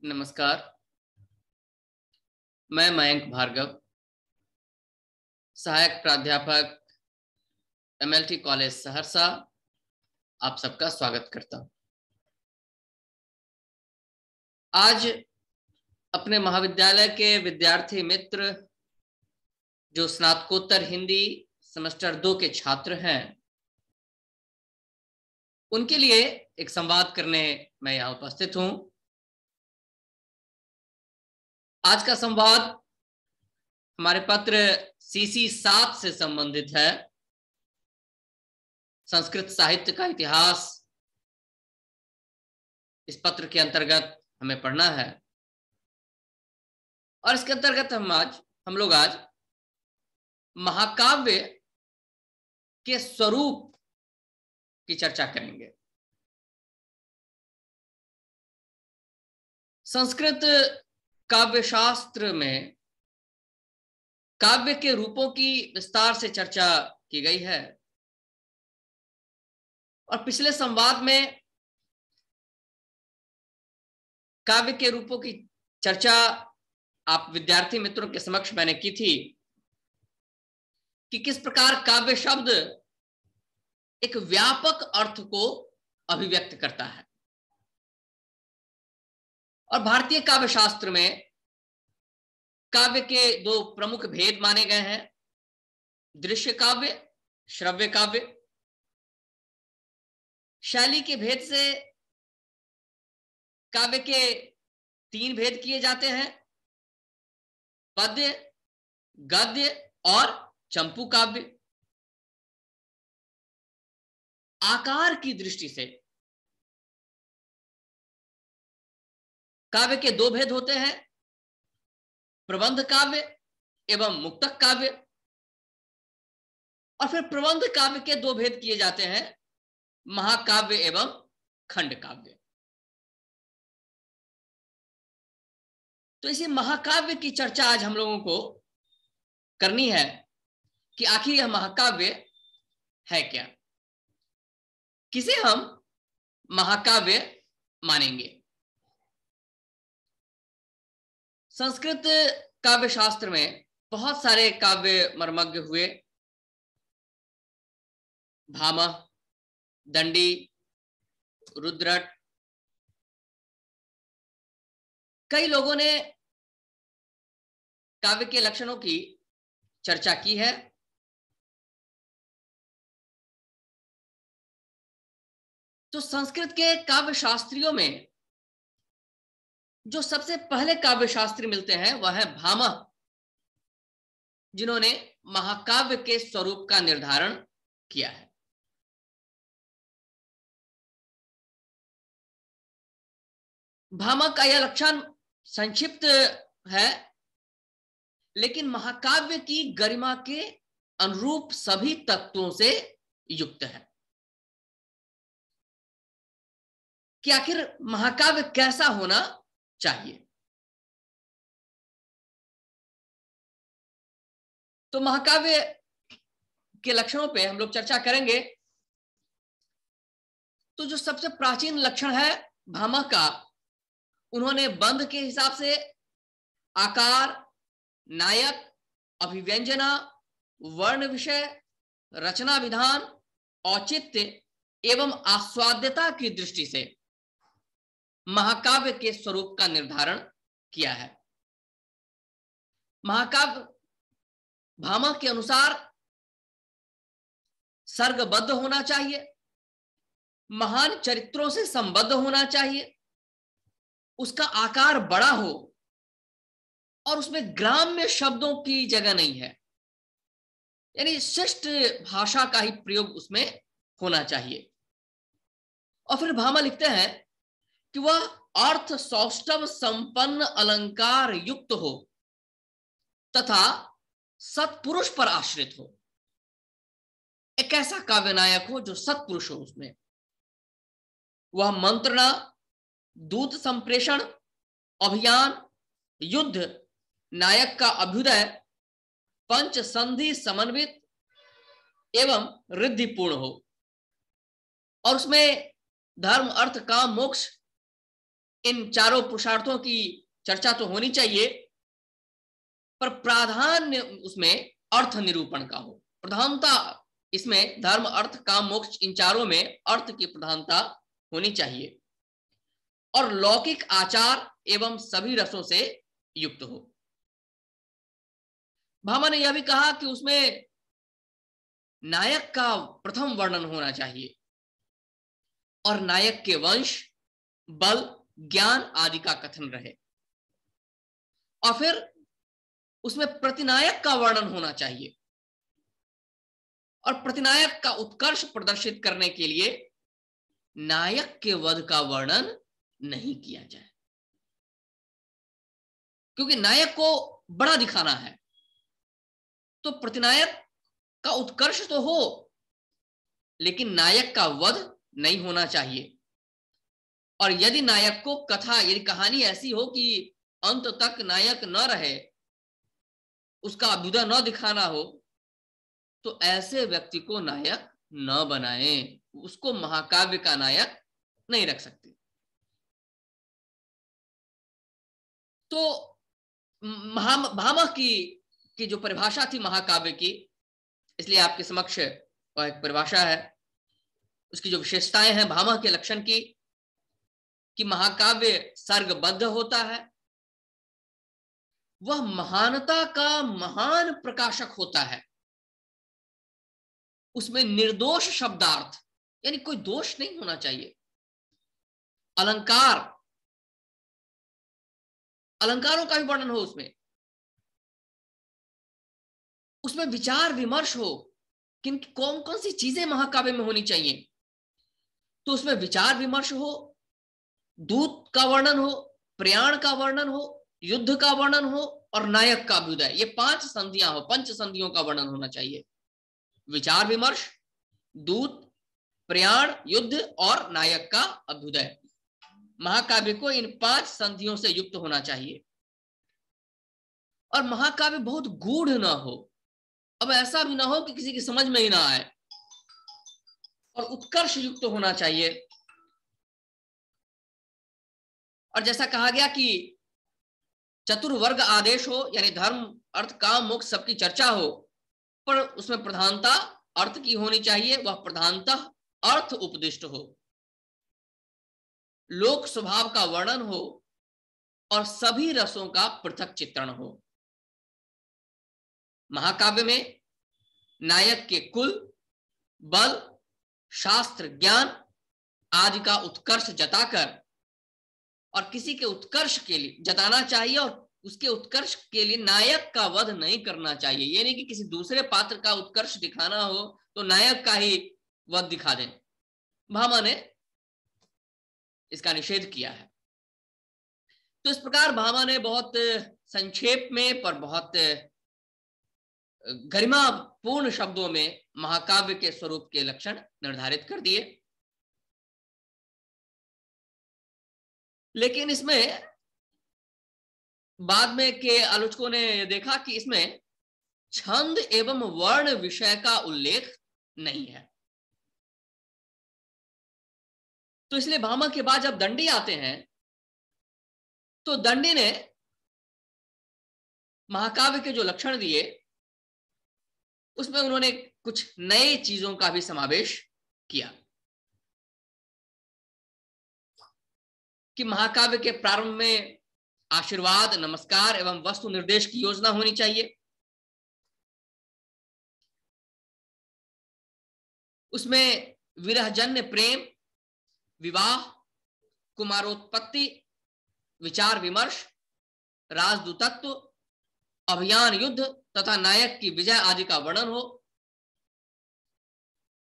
नमस्कार। मैं मयंक भार्गव, सहायक प्राध्यापक एमएलटी कॉलेज सहरसा, आप सबका स्वागत करता हूं। आज अपने महाविद्यालय के विद्यार्थी मित्र जो स्नातकोत्तर हिंदी सेमेस्टर 2 के छात्र हैं, उनके लिए एक संवाद करने मैं यहां उपस्थित हूं। आज का संवाद हमारे पत्र सीसी 7 से संबंधित है। संस्कृत साहित्य का इतिहास इस पत्र के अंतर्गत हमें पढ़ना है और इसके अंतर्गत हम लोग आज महाकाव्य के स्वरूप की चर्चा करेंगे। संस्कृत काव्य शास्त्र में काव्य के रूपों की विस्तार से चर्चा की गई है और पिछले संवाद में काव्य के रूपों की चर्चा आप विद्यार्थी मित्रों के समक्ष मैंने की थी कि किस प्रकार काव्य शब्द एक व्यापक अर्थ को अभिव्यक्त करता है और भारतीय काव्य शास्त्र में काव्य के दो प्रमुख भेद माने गए हैं, दृश्य काव्य, श्रव्य काव्य। शैली के भेद से काव्य के 3 भेद किए जाते हैं, पद्य, गद्य और चंपू काव्य। आकार की दृष्टि से काव्य के 2 भेद होते हैं, प्रबंध काव्य एवं मुक्तक काव्य। और फिर प्रबंध काव्य के 2 भेद किए जाते हैं, महाकाव्य एवं खंड काव्य। तो इसी महाकाव्य की चर्चा आज हम लोगों को करनी है कि आखिर यह महाकाव्य है क्या, किसे हम महाकाव्य मानेंगे। संस्कृत काव्य शास्त्र में बहुत सारे काव्य मर्मज्ञ हुए। भामह, दंडी, रुद्रट, कई लोगों ने काव्य के लक्षणों की चर्चा की है। तो संस्कृत के काव्य शास्त्रियों में जो सबसे पहले काव्य शास्त्री मिलते हैं वह है भामह, जिन्होंने महाकाव्य के स्वरूप का निर्धारण किया है। भामह का यह लक्षण संक्षिप्त है, लेकिन महाकाव्य की गरिमा के अनुरूप सभी तत्वों से युक्त है कि आखिर महाकाव्य कैसा होना चाहिए। तो महाकाव्य के लक्षणों पे हम लोग चर्चा करेंगे। तो जो सबसे प्राचीन लक्षण है भामह का, उन्होंने बंध के हिसाब से आकार, नायक, अभिव्यंजना, वर्ण विषय, रचना विधान, औचित्य एवं आस्वाद्यता की दृष्टि से महाकाव्य के स्वरूप का निर्धारण किया है। महाकाव्य भामह के अनुसार सर्गबद्ध होना चाहिए, महान चरित्रों से संबद्ध होना चाहिए, उसका आकार बड़ा हो और उसमें ग्राम्य शब्दों की जगह नहीं है, यानी शिष्ट भाषा का ही प्रयोग उसमें होना चाहिए। और फिर भामह लिखते हैं कि वह अर्थ सौष्ठव संपन्न अलंकार युक्त हो तथा सत्पुरुष पर आश्रित हो। एक ऐसा काव्य नायक हो जो सत्पुरुष हो, उसमें वह मंत्रणा, दूत संप्रेषण, अभियान, युद्ध, नायक का अभ्युदय, पंच संधि समन्वित एवं रिद्धिपूर्ण हो और उसमें धर्म, अर्थ, काम, मोक्ष इन चारों पुरुषार्थों की चर्चा तो होनी चाहिए, पर प्राधान्य उसमें अर्थ निरूपण का हो। प्रधानता इसमें धर्म अर्थ काम मोक्ष इन चारों में अर्थ की प्रधानता होनी चाहिए और लौकिक आचार एवं सभी रसों से युक्त हो। भामा ने यह भी कहा कि उसमें नायक का प्रथम वर्णन होना चाहिए और नायक के वंश, बल, ज्ञान आदि का कथन रहे, और फिर उसमें प्रतिनायक का वर्णन होना चाहिए और प्रतिनायक का उत्कर्ष प्रदर्शित करने के लिए नायक के वध का वर्णन नहीं किया जाए, क्योंकि नायक को बड़ा दिखाना है तो प्रतिनायक का उत्कर्ष तो हो, लेकिन नायक का वध नहीं होना चाहिए। और यदि नायक को कथा, यदि कहानी ऐसी हो कि अंत तक नायक न रहे, उसका अभ्युदय न दिखाना हो, तो ऐसे व्यक्ति को नायक न बनाएं, उसको महाकाव्य का नायक नहीं रख सकते। तो भामा की जो परिभाषा थी महाकाव्य की, इसलिए आपके समक्ष वह एक परिभाषा है, उसकी जो विशेषताएं हैं भामा के लक्षण की, कि महाकाव्य सर्गबद्ध होता है, वह महानता का महान प्रकाशक होता है, उसमें निर्दोष शब्दार्थ यानी कोई दोष नहीं होना चाहिए, अलंकारों का भी वर्णन हो, उसमें विचार विमर्श हो कि कौन कौन सी चीजें महाकाव्य में होनी चाहिए, तो उसमें विचार विमर्श हो, दूत का वर्णन हो, प्रयाण का वर्णन हो, युद्ध का वर्णन हो और नायक का अभ्युदय, ये 5 संधियां हो, 5 संधियों का वर्णन होना चाहिए। विचार विमर्श, दूत, प्रयाण, युद्ध और नायक का अभ्युदय, महाकाव्य को इन 5 संधियों से युक्त होना चाहिए। और महाकाव्य बहुत गूढ़ ना हो, अब ऐसा भी ना हो कि किसी की समझ में ही ना आए, और उत्कर्ष युक्त होना चाहिए। और जैसा कहा गया कि चतुर्वर्ग आदेश हो, यानी धर्म अर्थ काम मोक्ष सबकी चर्चा हो, पर उसमें प्रधानता अर्थ की होनी चाहिए, वह प्रधानतः अर्थ उपदिष्ट हो, लोक स्वभाव का वर्णन हो और सभी रसों का पृथक चित्रण हो। महाकाव्य में नायक के कुल, बल, शास्त्र ज्ञान आदि का उत्कर्ष जताकर, और किसी के उत्कर्ष के लिए जताना चाहिए, और उसके उत्कर्ष के लिए नायक का वध नहीं करना चाहिए। ये नहीं कि किसी दूसरे पात्र का उत्कर्ष दिखाना हो तो नायक का ही वध दिखा दें। भामा ने इसका निषेध किया है। तो इस प्रकार भामा ने बहुत संक्षेप में पर बहुत गरिमापूर्ण शब्दों में महाकाव्य के स्वरूप के लक्षण निर्धारित कर दिए। लेकिन इसमें बाद में के आलोचकों ने देखा कि इसमें छंद एवं वर्ण विषय का उल्लेख नहीं है, तो इसलिए भामा के बाद जब दंडी आते हैं तो दंडी ने महाकाव्य के जो लक्षण दिए उसमें उन्होंने कुछ नए चीजों का भी समावेश किया, कि महाकाव्य के प्रारंभ में आशीर्वाद, नमस्कार एवं वस्तु निर्देश की योजना होनी चाहिए, उसमें विरहजन्य प्रेम, विवाह, कुमारोत्पत्ति, विचार विमर्श, राजदूतत्व, अभियान, युद्ध तथा नायक की विजय आदि का वर्णन हो।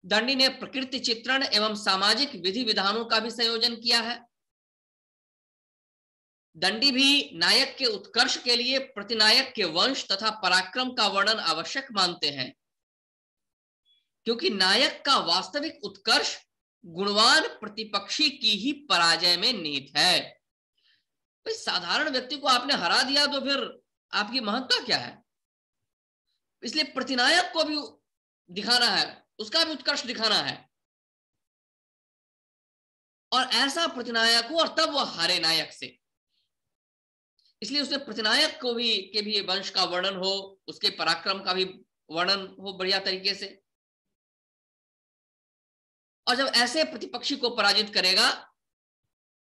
दंडी ने प्रकृति चित्रण एवं सामाजिक विधि विधानों का भी संयोजन किया है। दंडी भी नायक के उत्कर्ष के लिए प्रतिनायक के वंश तथा पराक्रम का वर्णन आवश्यक मानते हैं, क्योंकि नायक का वास्तविक उत्कर्ष गुणवान प्रतिपक्षी की ही पराजय में निहित है। तो साधारण व्यक्ति को आपने हरा दिया तो फिर आपकी महत्ता क्या है? इसलिए प्रतिनायक को भी दिखाना है, उसका भी उत्कर्ष दिखाना है। और ऐसा प्रतिनायक हो, और तब वह हारे नायक से। इसलिए उसमें प्रतिनायक को भी के भी वंश का वर्णन हो, उसके पराक्रम का भी वर्णन हो बढ़िया तरीके से। और जब ऐसे प्रतिपक्षी को पराजित करेगा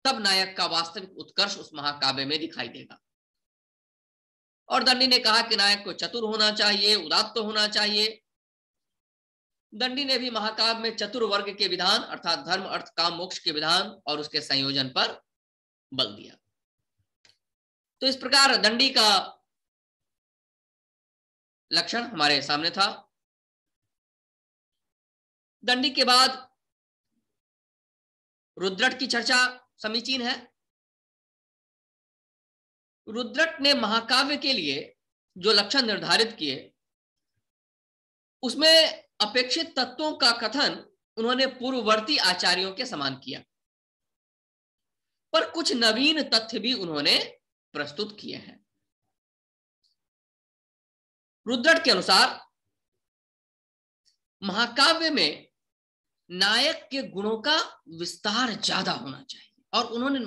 तब नायक का वास्तविक उत्कर्ष उस महाकाव्य में दिखाई देगा। और दंडी ने कहा कि नायक को चतुर होना चाहिए, उदात्त होना चाहिए। दंडी ने भी महाकाव्य में चतुर्वर्ग के विधान अर्थात धर्म अर्थ काम मोक्ष के विधान और उसके संयोजन पर बल दिया। तो इस प्रकार दंडी का लक्षण हमारे सामने था। दंडी के बाद रुद्रट की चर्चा समीचीन है। रुद्रट ने महाकाव्य के लिए जो लक्षण निर्धारित किए उसमें अपेक्षित तत्वों का कथन उन्होंने पूर्ववर्ती आचार्यों के समान किया, पर कुछ नवीन तथ्य भी उन्होंने प्रस्तुत किए हैं। रुद्रट के अनुसार महाकाव्य में नायक के गुणों का विस्तार ज्यादा होना चाहिए, और उन्होंने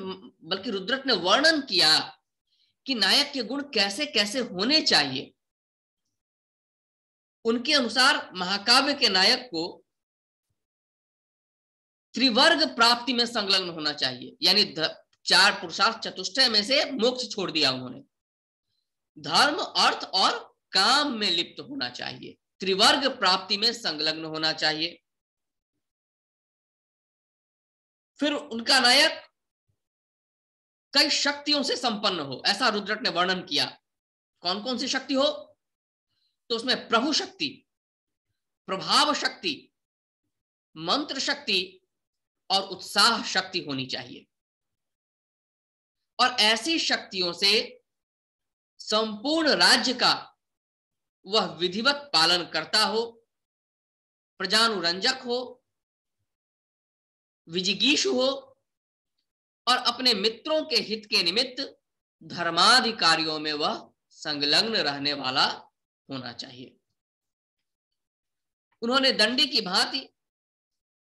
बल्कि रुद्रट ने वर्णन किया कि नायक के गुण कैसे कैसे होने चाहिए। उनके अनुसार महाकाव्य के नायक को त्रिवर्ग प्राप्ति में संलग्न होना चाहिए, यानी 4 पुरुषार्थ चतुष्टय में से मोक्ष छोड़ दिया उन्होंने। धर्म अर्थ और काम में लिप्त होना चाहिए, त्रिवर्ग प्राप्ति में संलग्न होना चाहिए। फिर उनका नायक कई शक्तियों से संपन्न हो, ऐसा रुद्रट ने वर्णन किया। कौन कौन सी शक्ति हो? तो उसमें प्रभु शक्ति, प्रभाव शक्ति, मंत्र शक्ति और उत्साह शक्ति होनी चाहिए। और ऐसी शक्तियों से संपूर्ण राज्य का वह विधिवत पालन करता हो, प्रजानुरंजक हो, विजिगीषु हो और अपने मित्रों के हित के निमित्त धर्माधिकारियों में वह संलग्न रहने वाला होना चाहिए। उन्होंने दंडी की भांति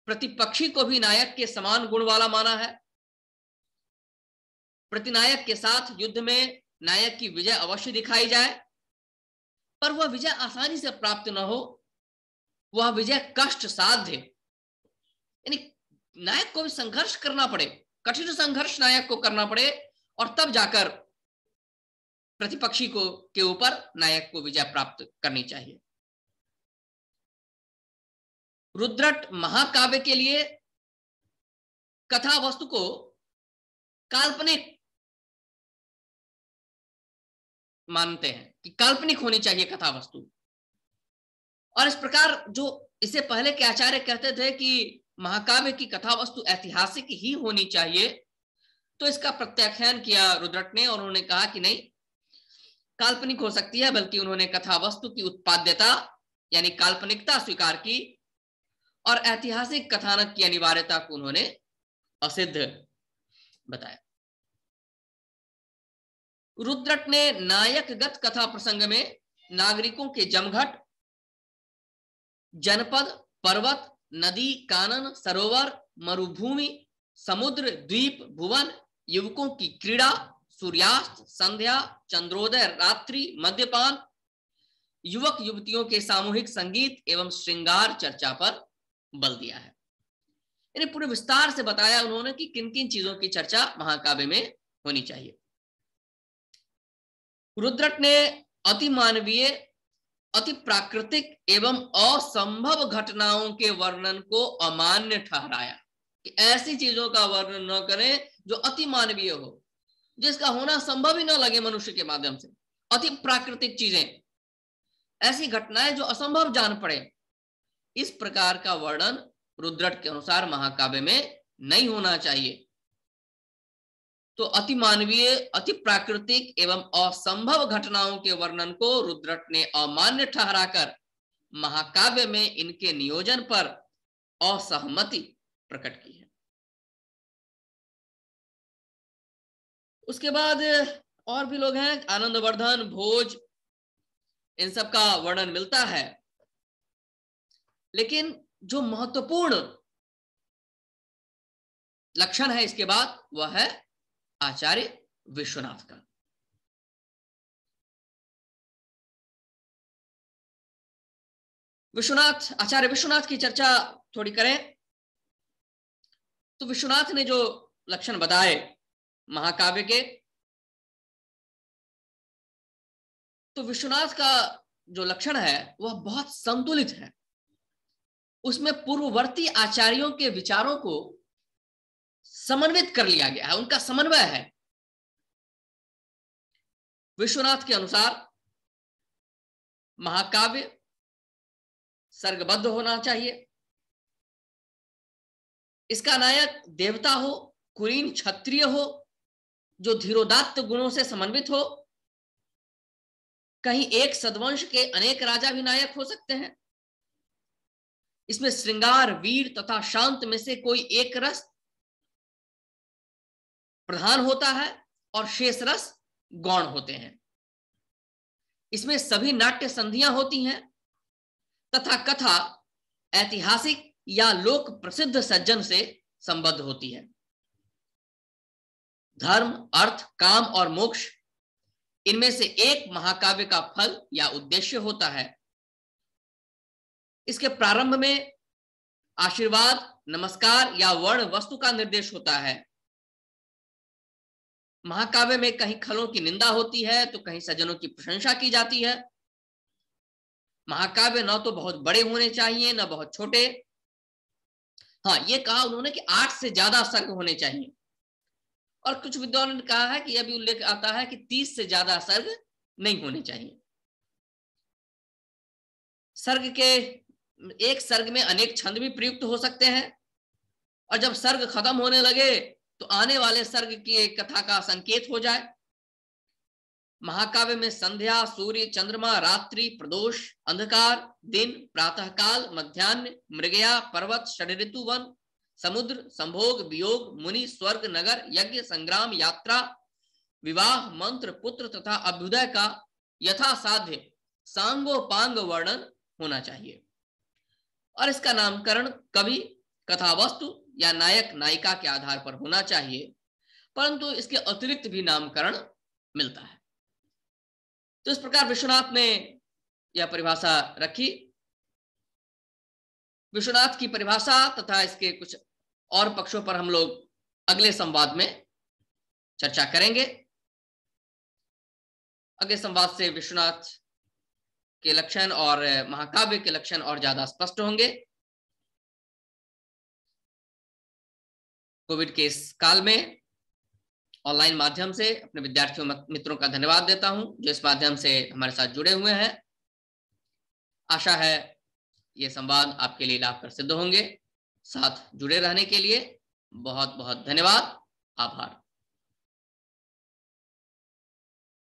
प्रतिपक्षी को भी नायक के समान गुण वाला माना है। प्रतिनायक के साथ युद्ध में नायक की विजय अवश्य दिखाई जाए, पर वह विजय आसानी से प्राप्त न हो, वह विजय कष्ट साध्य, यानी नायक को भी संघर्ष करना पड़े, कठिन संघर्ष नायक को करना पड़े, और तब जाकर प्रतिपक्षी को के ऊपर नायक को विजय प्राप्त करनी चाहिए। रुद्रट महाकाव्य के लिए कथा वस्तु को काल्पनिक मानते हैं कि काल्पनिक होनी चाहिए कथा वस्तु। और इस प्रकार जो इससे पहले के आचार्य कहते थे कि महाकाव्य की कथा वस्तु ऐतिहासिक ही होनी चाहिए, तो इसका प्रत्याख्यान किया रुद्रट ने, और उन्होंने कहा कि नहीं, काल्पनिक हो सकती है, बल्कि उन्होंने कथा वस्तु की उत्पाद्यता यानी काल्पनिकता स्वीकार की और ऐतिहासिक कथानक की अनिवार्यता को उन्होंने असिद्ध बताया। रुद्रट ने नायकगत कथा प्रसंग में नागरिकों के जमघट, जनपद, पर्वत, नदी, कानन, सरोवर, मरुभूमि, समुद्र, द्वीप, भुवन, युवकों की क्रीड़ा, सूर्यास्त, संध्या, चंद्रोदय, रात्रि, मद्यपान, युवक युवतियों के सामूहिक संगीत एवं श्रृंगार चर्चा पर बल दिया है। यानी पूरे विस्तार से बताया उन्होंने कि किन किन चीजों की चर्चा महाकाव्य में होनी चाहिए। रुद्रट ने अति मानवीय, अति प्राकृतिक एवं असंभव घटनाओं के वर्णन को अमान्य ठहराया कि ऐसी चीजों का वर्णन न करें जो अति मानवीय हो, जिसका होना संभव ही न लगे मनुष्य के माध्यम से। अति प्राकृतिक चीजें, ऐसी घटनाएं जो असंभव जान पड़े, इस प्रकार का वर्णन रुद्रट के अनुसार महाकाव्य में नहीं होना चाहिए। तो अति मानवीय, अति प्राकृतिक एवं असंभव घटनाओं के वर्णन को रुद्रट ने अमान्य ठहराकर महाकाव्य में इनके नियोजन पर असहमति प्रकट की है। उसके बाद और भी लोग हैं, आनंदवर्धन, भोज, इन सब का वर्णन मिलता है, लेकिन जो महत्वपूर्ण लक्षण है इसके बाद वह है आचार्य विश्वनाथ का। विश्वनाथ, आचार्य विश्वनाथ की चर्चा थोड़ी करें तो विश्वनाथ ने जो लक्षण बताए महाकाव्य के, तो विश्वनाथ का जो लक्षण है वह बहुत संतुलित है। उसमें पूर्ववर्ती आचार्यों के विचारों को समन्वित कर लिया गया है, उनका समन्वय है। विश्वनाथ के अनुसार महाकाव्य सर्गबद्ध होना चाहिए, इसका नायक देवता हो, कुलीन क्षत्रिय हो, जो धीरोदात्त गुणों से समन्वित हो। कहीं एक सदवंश के अनेक राजा भी नायक हो सकते हैं। इसमें श्रृंगार, वीर तथा शांत में से कोई एक रस प्रधान होता है और शेष रस गौण होते हैं। इसमें सभी नाट्य संधियां होती हैं तथा कथा ऐतिहासिक या लोक प्रसिद्ध सज्जन से संबद्ध होती है। धर्म, अर्थ, काम और मोक्ष, इनमें से एक महाकाव्य का फल या उद्देश्य होता है। इसके प्रारंभ में आशीर्वाद, नमस्कार या वर्ण वस्तु का निर्देश होता है। महाकाव्य में कहीं खलों की निंदा होती है तो कहीं सज्जनों की प्रशंसा की जाती है। महाकाव्य न तो बहुत बड़े होने चाहिए न बहुत छोटे। हाँ, ये कहा उन्होंने कि 8 से ज्यादा सर्ग होने चाहिए, और कुछ विद्वानों ने कहा है कि यह भी उल्लेख आता है कि 30 से ज्यादा सर्ग नहीं होने चाहिए। सर्ग के एक सर्ग में अनेक छंद भी प्रयुक्त हो सकते हैं, और जब सर्ग खत्म होने लगे तो आने वाले सर्ग की कथा का संकेत हो जाए। महाकाव्य में संध्या, सूर्य, चंद्रमा, रात्रि, प्रदोष, अंधकार, दिन, प्रातःकाल, मध्याह्न, मृगया, पर्वत, षड्ऋतु, वन, समुद्र, संभोग, वियोग, मुनि, स्वर्ग, नगर, यज्ञ, संग्राम, यात्रा, विवाह, मंत्र, पुत्र तथा अभ्युदय का यथासाध्य सांगोपांग वर्णन होना चाहिए। और इसका नामकरण कवि, कथा वस्तु या नायक नायिका के आधार पर होना चाहिए, परंतु इसके अतिरिक्त भी नामकरण मिलता है। तो इस प्रकार विश्वनाथ ने यह परिभाषा रखी। विश्वनाथ की परिभाषा तथा इसके कुछ और पक्षों पर हम लोग अगले संवाद में चर्चा करेंगे। अगले संवाद से विश्वनाथ के लक्षण और महाकाव्य के लक्षण और ज्यादा स्पष्ट होंगे। कोविड के इस काल में ऑनलाइन माध्यम से अपने विद्यार्थियों मित्रों का धन्यवाद देता हूं जो इस माध्यम से हमारे साथ जुड़े हुए हैं। आशा है ये संवाद आपके लिए लाभकर सिद्ध होंगे। साथ जुड़े रहने के लिए बहुत बहुत धन्यवाद, आभार।